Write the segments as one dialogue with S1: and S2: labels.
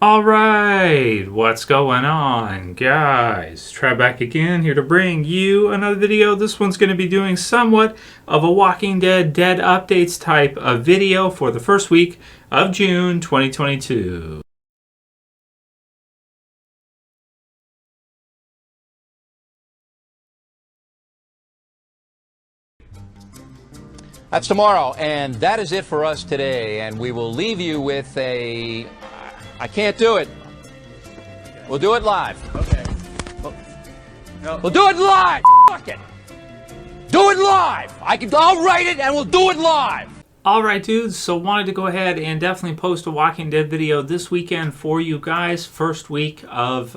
S1: Alright, what's going on, guys? Trev back again, here to bring you another video. This one's going to be doing somewhat of a Walking Dead Dead Updates type of video for the first week of June 2022.
S2: That's tomorrow, and that is it for us today, and we will leave you with a... I can't do it. We'll do it live.
S3: Okay. No.
S2: We'll do it live! Fuck it! Do it live! I'll write it, and we'll do it live!
S1: Alright dudes, so wanted to go ahead and definitely post a Walking Dead video this weekend for you guys, first week of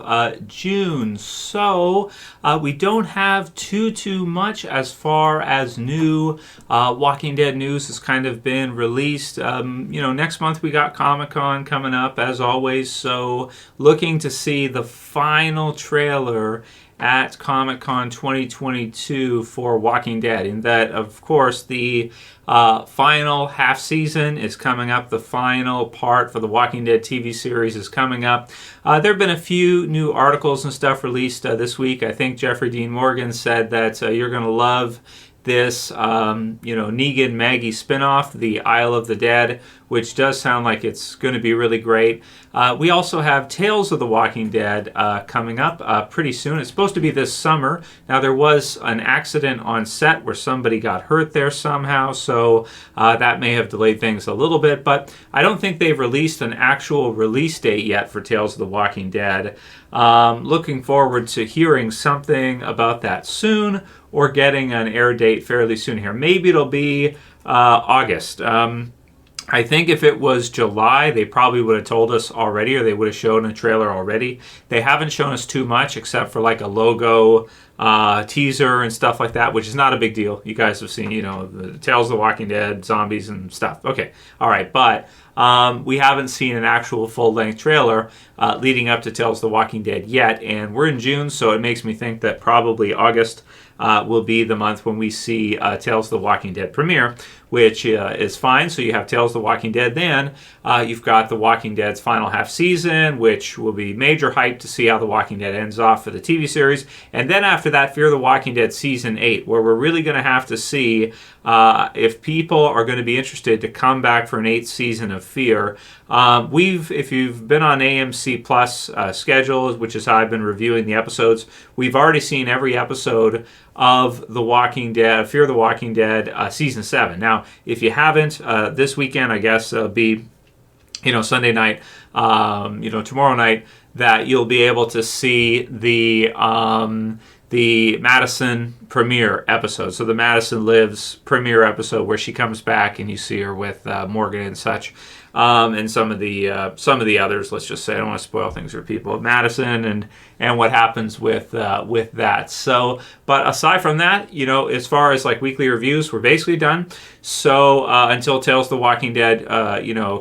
S1: June. So, we don't have too much as far as new Walking Dead news has kind of been released. Next month we got Comic-Con coming up as always, so looking to see the final trailer at Comic-Con 2022 for Walking Dead. In that, of course, the final half season is coming up. The final part for the Walking Dead TV series is coming up. There have been a few new articles and stuff released this week. I think Jeffrey Dean Morgan said that you're going to love this, Negan Maggie spinoff, the Isle of the Dead, which does sound like it's going to be really great. We also have Tales of the Walking Dead coming up pretty soon. It's supposed to be this summer. Now, there was an accident on set where somebody got hurt there somehow, so that may have delayed things a little bit, but I don't think they've released an actual release date yet for Tales of the Walking Dead. Looking forward to hearing something about that soon, or getting an air date fairly soon here. Maybe it'll be August. I think if it was July, they probably would have told us already, or they would have shown a trailer already. They haven't shown us too much, except for like a logo teaser and stuff like that, which is not a big deal. You guys have seen, the Tales of the Walking Dead, zombies and stuff. Okay, all right, but we haven't seen an actual full-length trailer leading up to Tales of the Walking Dead yet, and we're in June, so it makes me think that probably August will be the month when we see Tales of the Walking Dead premiere, which is fine. So you have Tales of the Walking Dead, then you've got The Walking Dead's final half season, which will be major hype to see how The Walking Dead ends off for the TV series. And then after that, Fear the Walking Dead Season 8, where we're really going to have to see if people are going to be interested to come back for an 8th season of Fear. If you've been on AMC Plus schedules, which is how I've been reviewing the episodes, we've already seen every episode of The Walking Dead, Fear the Walking Dead Season 7. Now, if you haven't, this weekend, I guess, be, Sunday night, tomorrow night, that you'll be able to see the Madison premiere episode. So the Madison Lives premiere episode, where she comes back and you see her with Morgan and such, and some of the others. Let's just say, I don't want to spoil things for people. Madison and what happens with that. So, but aside from that, as far as like weekly reviews, we're basically done. So until Tales of the Walking Dead,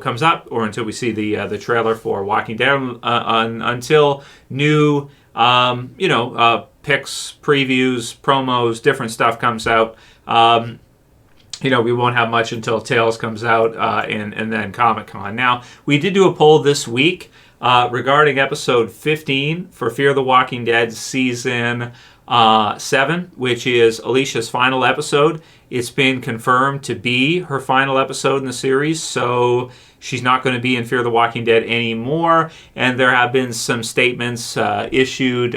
S1: comes up, or until we see the trailer for Walking Dead, until new pics, previews, promos, different stuff comes out. We won't have much until Tales comes out and then Comic-Con. Now, we did do a poll this week regarding episode 15 for Fear the Walking Dead Season 7, which is Alicia's final episode. It's been confirmed to be her final episode in the series, so she's not going to be in Fear the Walking Dead anymore. And there have been some statements issued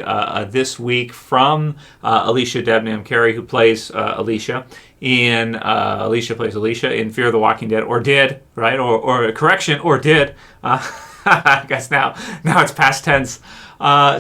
S1: this week from Alicia Debnam Carey, who plays Alycia in Alicia plays Alycia in Fear the Walking Dead, or did, right? Or correction, or did. I guess now it's past tense.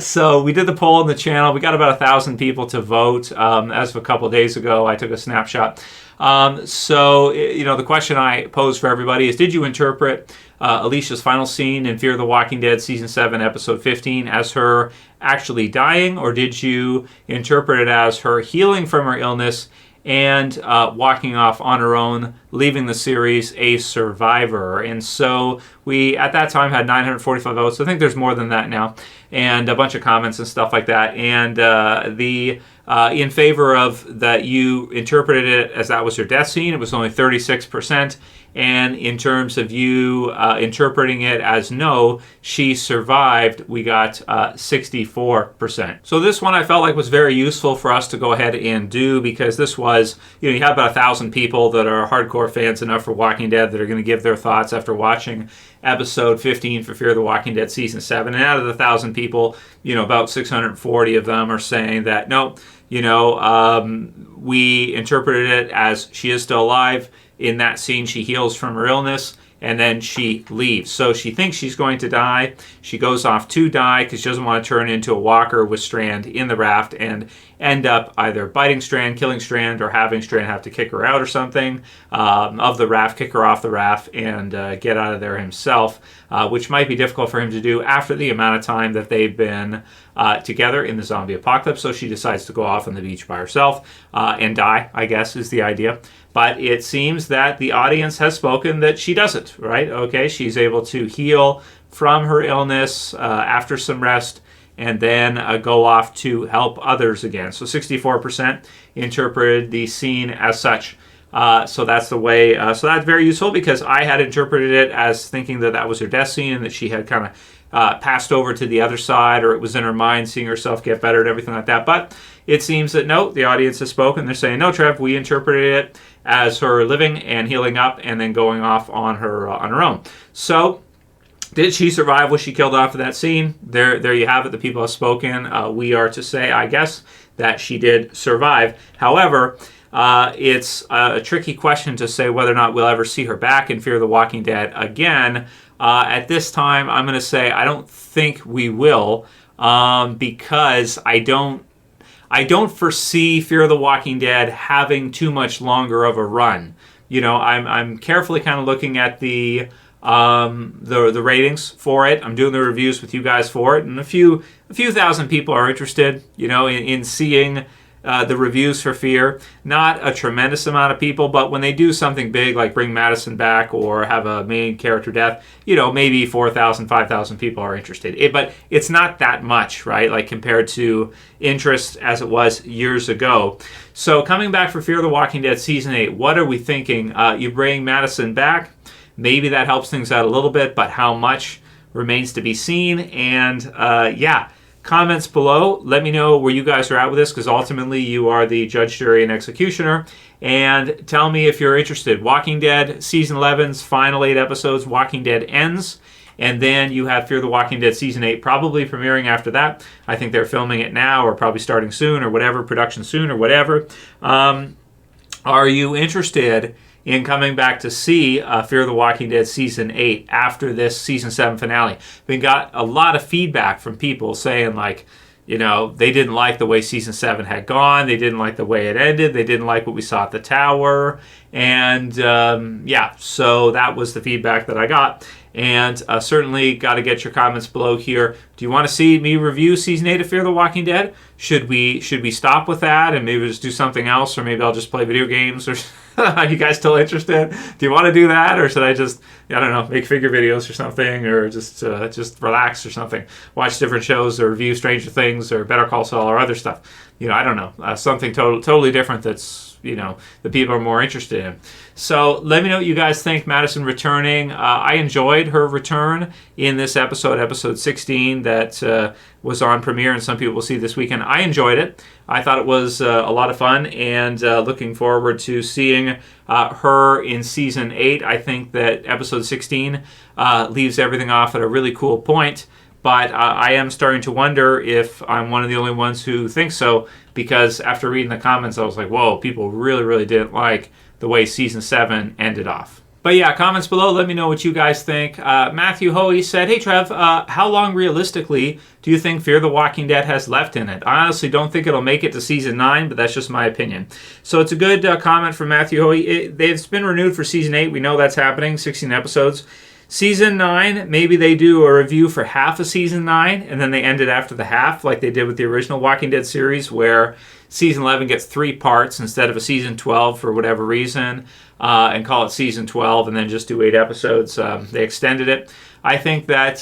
S1: So we did the poll on the channel. We got about 1,000 people to vote. As of a couple of days ago, I took a snapshot. The question I posed for everybody is, did you interpret Alicia's final scene in Fear the Walking Dead Season 7, Episode 15 as her actually dying, or did you interpret it as her healing from her illness and walking off on her own leaving the series a survivor. And so we, at that time, had 945 votes. I think there's more than that now. And a bunch of comments and stuff like that. And in favor of that you interpreted it as that was her death scene, it was only 36%. And in terms of you interpreting it as no, she survived, we got 64%. So this one I felt like was very useful for us to go ahead and do, because this was, you have about 1,000 people that are hardcore fans enough for Walking Dead that are going to give their thoughts after watching episode 15 for Fear the Walking Dead season 7. And out of the 1,000 people, about 640 of them are saying that, no, we interpreted it as she is still alive. In that scene, she heals from her illness, and then she leaves. So she thinks she's going to die. She goes off to die because she doesn't want to turn into a walker with Strand in the raft and end up either biting Strand, killing Strand, or having Strand have to kick her out or something of the raft, kick her off the raft, and get out of there himself, which might be difficult for him to do after the amount of time that they've been together in the zombie apocalypse. So she decides to go off on the beach by herself and die, I guess, is the idea. But it seems that the audience has spoken that she doesn't, right? Okay, she's able to heal from her illness after some rest and then go off to help others again. So 64% interpreted the scene as such. So that's the way, so that's very useful, because I had interpreted it as thinking that that was her death scene and that she had kind of passed over to the other side, or it was in her mind seeing herself get better and everything like that. But it seems that no, the audience has spoken. They're saying, no, Trev, we interpreted it as her living and healing up and then going off on her own. So did she survive? Was she killed off of that scene? There you have it. The people have spoken. We are to say, I guess, that she did survive. However, it's a tricky question to say whether or not we'll ever see her back in Fear the Walking Dead again. At this time, I'm going to say I don't think we will, because I don't foresee Fear the Walking Dead having too much longer of a run. I'm carefully kind of looking at the ratings for it. I'm doing the reviews with you guys for it, and a few thousand people are interested, in seeing the reviews for Fear. Not a tremendous amount of people, but when they do something big like bring Madison back or have a main character death, maybe 4,000, 5,000 people are interested. But it's not that much, right? Like compared to interest as it was years ago. So coming back for Fear the Walking Dead Season 8, what are we thinking? You bring Madison back. Maybe that helps things out a little bit, but how much remains to be seen. And comments below. Let me know where you guys are at with this, because ultimately you are the judge, jury, and executioner. And tell me if you're interested. Walking Dead Season 11's final 8 episodes, Walking Dead ends. And then you have Fear the Walking Dead Season 8 probably premiering after that. I think they're filming it now, or probably starting soon, or whatever, production soon, or whatever. Are you interested in coming back to see Fear the Walking Dead Season 8 after this Season 7 finale? We got a lot of feedback from people saying, like, they didn't like the way Season 7 had gone. They didn't like the way it ended. They didn't like what we saw at the tower. And, so that was the feedback that I got. And certainly got to get your comments below here. Do you want to see me review Season 8 of Fear the Walking Dead? Should we stop with that and maybe just do something else, or maybe I'll just play video games? Or are you guys still interested? Do you want to do that, or should I just, make figure videos or something, or just relax or something? Watch different shows, or review Stranger Things, or Better Call Saul, or other stuff. I don't know. Something totally different that's, the people are more interested in. So let me know what you guys think. Madison returning. I enjoyed her return in this episode 16, that was on premiere, and some people will see this weekend. I enjoyed it. I thought it was a lot of fun, and looking forward to seeing her in Season 8. I think that episode 16 leaves everything off at a really cool point. But I am starting to wonder if I'm one of the only ones who thinks so, because after reading the comments, I was like, whoa, people really, really didn't like the way Season 7 ended off. But yeah, comments below, let me know what you guys think. Matthew Hoey said, hey Trev, how long realistically do you think Fear the Walking Dead has left in it? I honestly don't think it'll make it to Season 9, but that's just my opinion. So it's a good comment from Matthew Hoey. It's been renewed for Season 8. We know that's happening, 16 episodes. Season 9, maybe they do a review for half of Season 9, and then they end it after the half, like they did with the original Walking Dead series, where Season 11 gets 3 parts instead of a Season 12 for whatever reason, and call it Season 12, and then just do 8 episodes. They extended it. I think that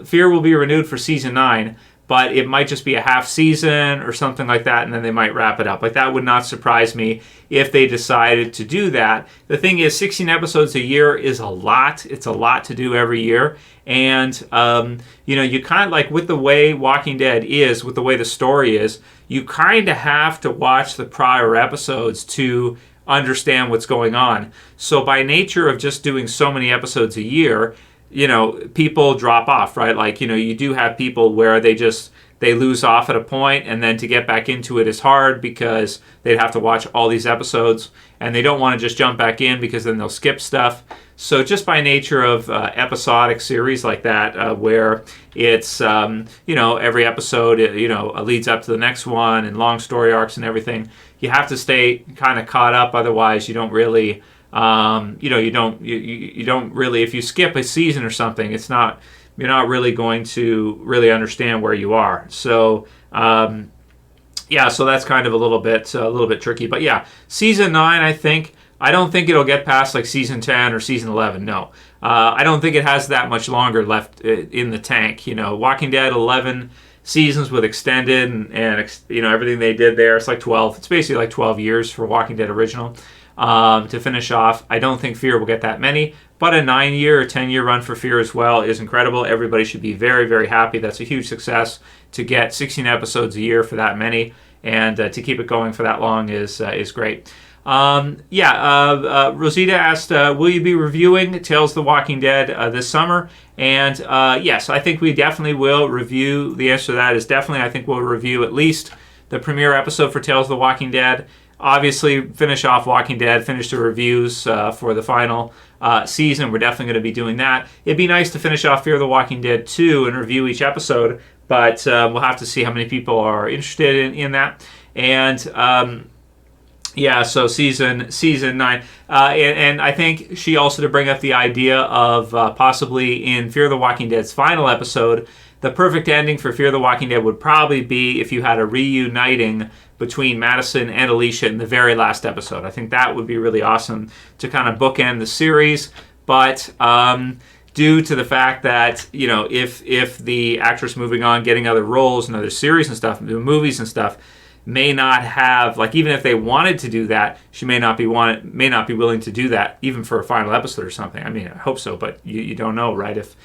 S1: Fear will be renewed for Season 9, but it might just be a half season or something like that, and then they might wrap it up. Like, that would not surprise me if they decided to do that. The thing is, 16 episodes a year is a lot. It's a lot to do every year. And, you kind of, like with the way Walking Dead is, with the way the story is, you kind of have to watch the prior episodes to understand what's going on. So by nature of just doing so many episodes a year, people drop off, right? Like, you do have people where they lose off at a point, and then to get back into it is hard because they'd have to watch all these episodes, and they don't want to just jump back in because then they'll skip stuff. So just by nature of episodic series like that, where it's, every episode, leads up to the next one, and long story arcs and everything, you have to stay kind of caught up. Otherwise, you don't really... you don't really, if you skip a season or something, you're not really going to really understand where you are. So, so that's kind of a little bit tricky. But yeah, Season 9, I don't think it'll get past like Season 10 or Season 11. No, I don't think it has that much longer left in the tank. Walking Dead 11 seasons with extended and everything they did there. It's like 12. It's basically like 12 years for Walking Dead original. To finish off, I don't think Fear will get that many, but a 9-year or 10-year run for Fear as well is incredible. Everybody should be very, very happy. That's a huge success to get 16 episodes a year for that many, and to keep it going for that long is great. Rosita asked, will you be reviewing Tales of the Walking Dead this summer? And yes, I think we definitely will review. The answer to that is definitely. I think we'll review at least the premiere episode for Tales of the Walking Dead. Obviously, finish off Walking Dead, finish the reviews for the final season. We're definitely going to be doing that. It'd be nice to finish off Fear the Walking Dead 2 and review each episode, but we'll have to see how many people are interested in that. And so season 9. And I think she also to bring up the idea of possibly in Fear the Walking Dead's final episode, the perfect ending for Fear the Walking Dead would probably be if you had a reuniting between Madison and Alycia in the very last episode. I think that would be really awesome to kind of bookend the series. But due to the fact that, if the actress moving on, getting other roles and other series and stuff, movies and stuff, may not have, like, even if they wanted to do that, she may not be willing to do that, even for a final episode or something. I mean, I hope so, but you don't know, right? If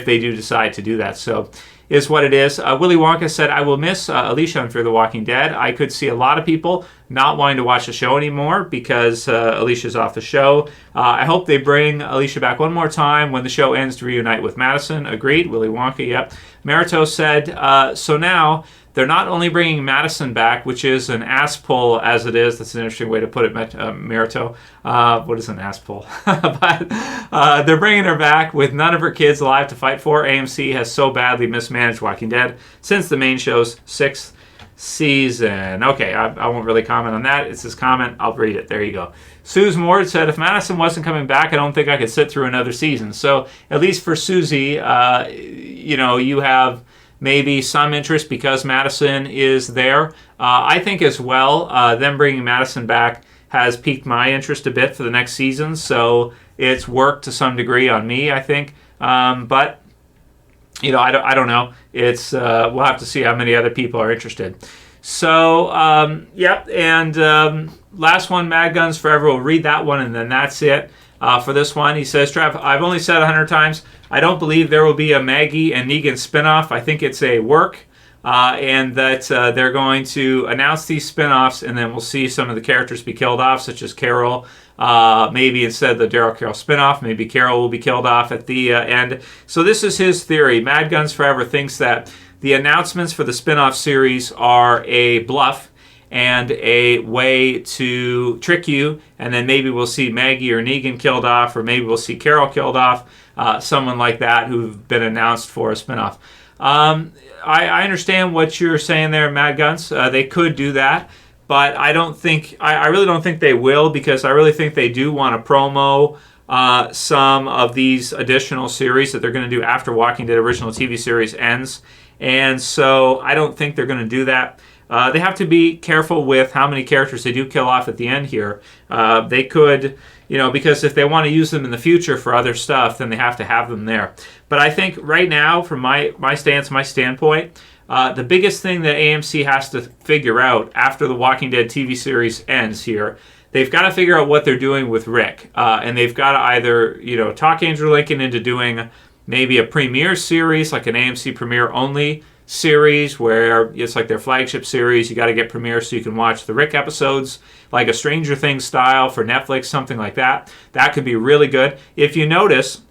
S1: they do decide to do that. So is what it is. Willy Wonka said, I will miss Alycia on Fear the Walking Dead. I could see a lot of people not wanting to watch the show anymore because Alicia's off the show. I hope they bring Alycia back one more time when the show ends to reunite with Madison. Agreed. Willy Wonka, yep. Marito said, so now they're not only bringing Madison back, which is an ass pull as it is. That's an interesting way to put it, Marito. What is an ass pull? But they're bringing her back with none of her kids alive to fight for. AMC has so badly mismanaged Walking Dead since the main show's 6th season. Okay, I won't really comment on that. It's his comment. I'll read it. There you go. Suze Moore said, if Madison wasn't coming back, I don't think I could sit through another season. So at least for Susie, you have maybe some interest because Madison is there. I think as well, them bringing Madison back has piqued my interest a bit for the next season, so it's worked to some degree on me, I think. But I don't know. It's we'll have to see how many other people are interested. So, yep. And last one, Mad Guns Forever. We'll read that one, and then that's it. For this one, he says, Trev, I've only said 100 times, I don't believe there will be a Maggie and Negan spinoff. I think it's a work, and that they're going to announce these spinoffs, and then we'll see some of the characters be killed off, such as Carol. Maybe instead of the Daryl Carol spinoff, maybe Carol will be killed off at the end. So this is his theory. Mad Guns Forever thinks that the announcements for the spinoff series are a bluff and a way to trick you, and then maybe we'll see Maggie or Negan killed off, or maybe we'll see Carol killed off, someone like that who've been announced for a spinoff. I understand what you're saying there, Mad Guns. They could do that, but I really don't think they will, because I really think they do want to promo some of these additional series that they're going to do after Walking Dead original TV series ends. And so I don't think they're going to do that. They have to be careful with how many characters they do kill off at the end here. They could, because if they want to use them in the future for other stuff, then they have to have them there. But I think right now, from my standpoint, the biggest thing that AMC has to figure out after the Walking Dead TV series ends here, they've got to figure out what they're doing with Rick. And they've got to either, talk Andrew Lincoln into doing maybe a premiere series, like an AMC premiere only series, where it's like their flagship series. You got to get premiere so you can watch the Rick episodes, like a Stranger Things style for Netflix, something like that. That could be really good. If you notice,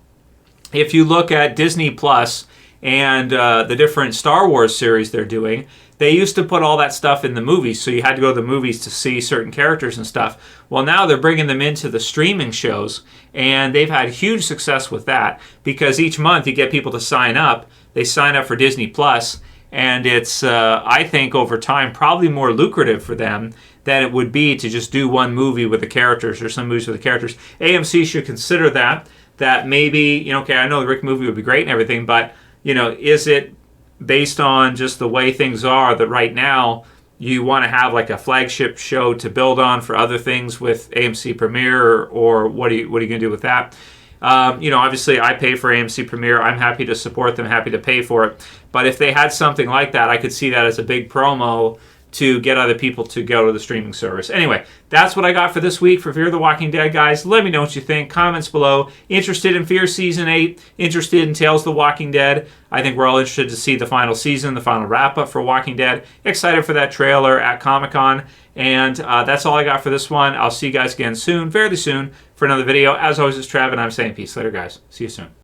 S1: if you look at Disney Plus and the different Star Wars series they're doing, they used to put all that stuff in the movies, so you had to go to the movies to see certain characters and stuff. Well, now they're bringing them into the streaming shows, and they've had huge success with that, because each month you get people to sign up. They sign up for Disney Plus, and it's, I think, over time, probably more lucrative for them than it would be to just do one movie with the characters or some movies with the characters. AMC should consider that maybe, okay, I know the Rick movie would be great and everything, but, is it based on just the way things are that right now you want to have like a flagship show to build on for other things with AMC Premiere, or what are you going to do with that? Obviously I pay for AMC Premiere. I'm happy to support them, happy to pay for it. But if they had something like that, I could see that as a big promo to get other people to go to the streaming service. Anyway, that's what I got for this week for Fear the Walking Dead, guys. Let me know what you think. Comments below. Interested in Fear Season 8? Interested in Tales of the Walking Dead? I think we're all interested to see the final season, the final wrap-up for Walking Dead. Excited for that trailer at Comic-Con. And that's all I got for this one. I'll see you guys again soon, fairly soon, for another video. As always, it's Trev, and I'm saying peace. Later, guys. See you soon.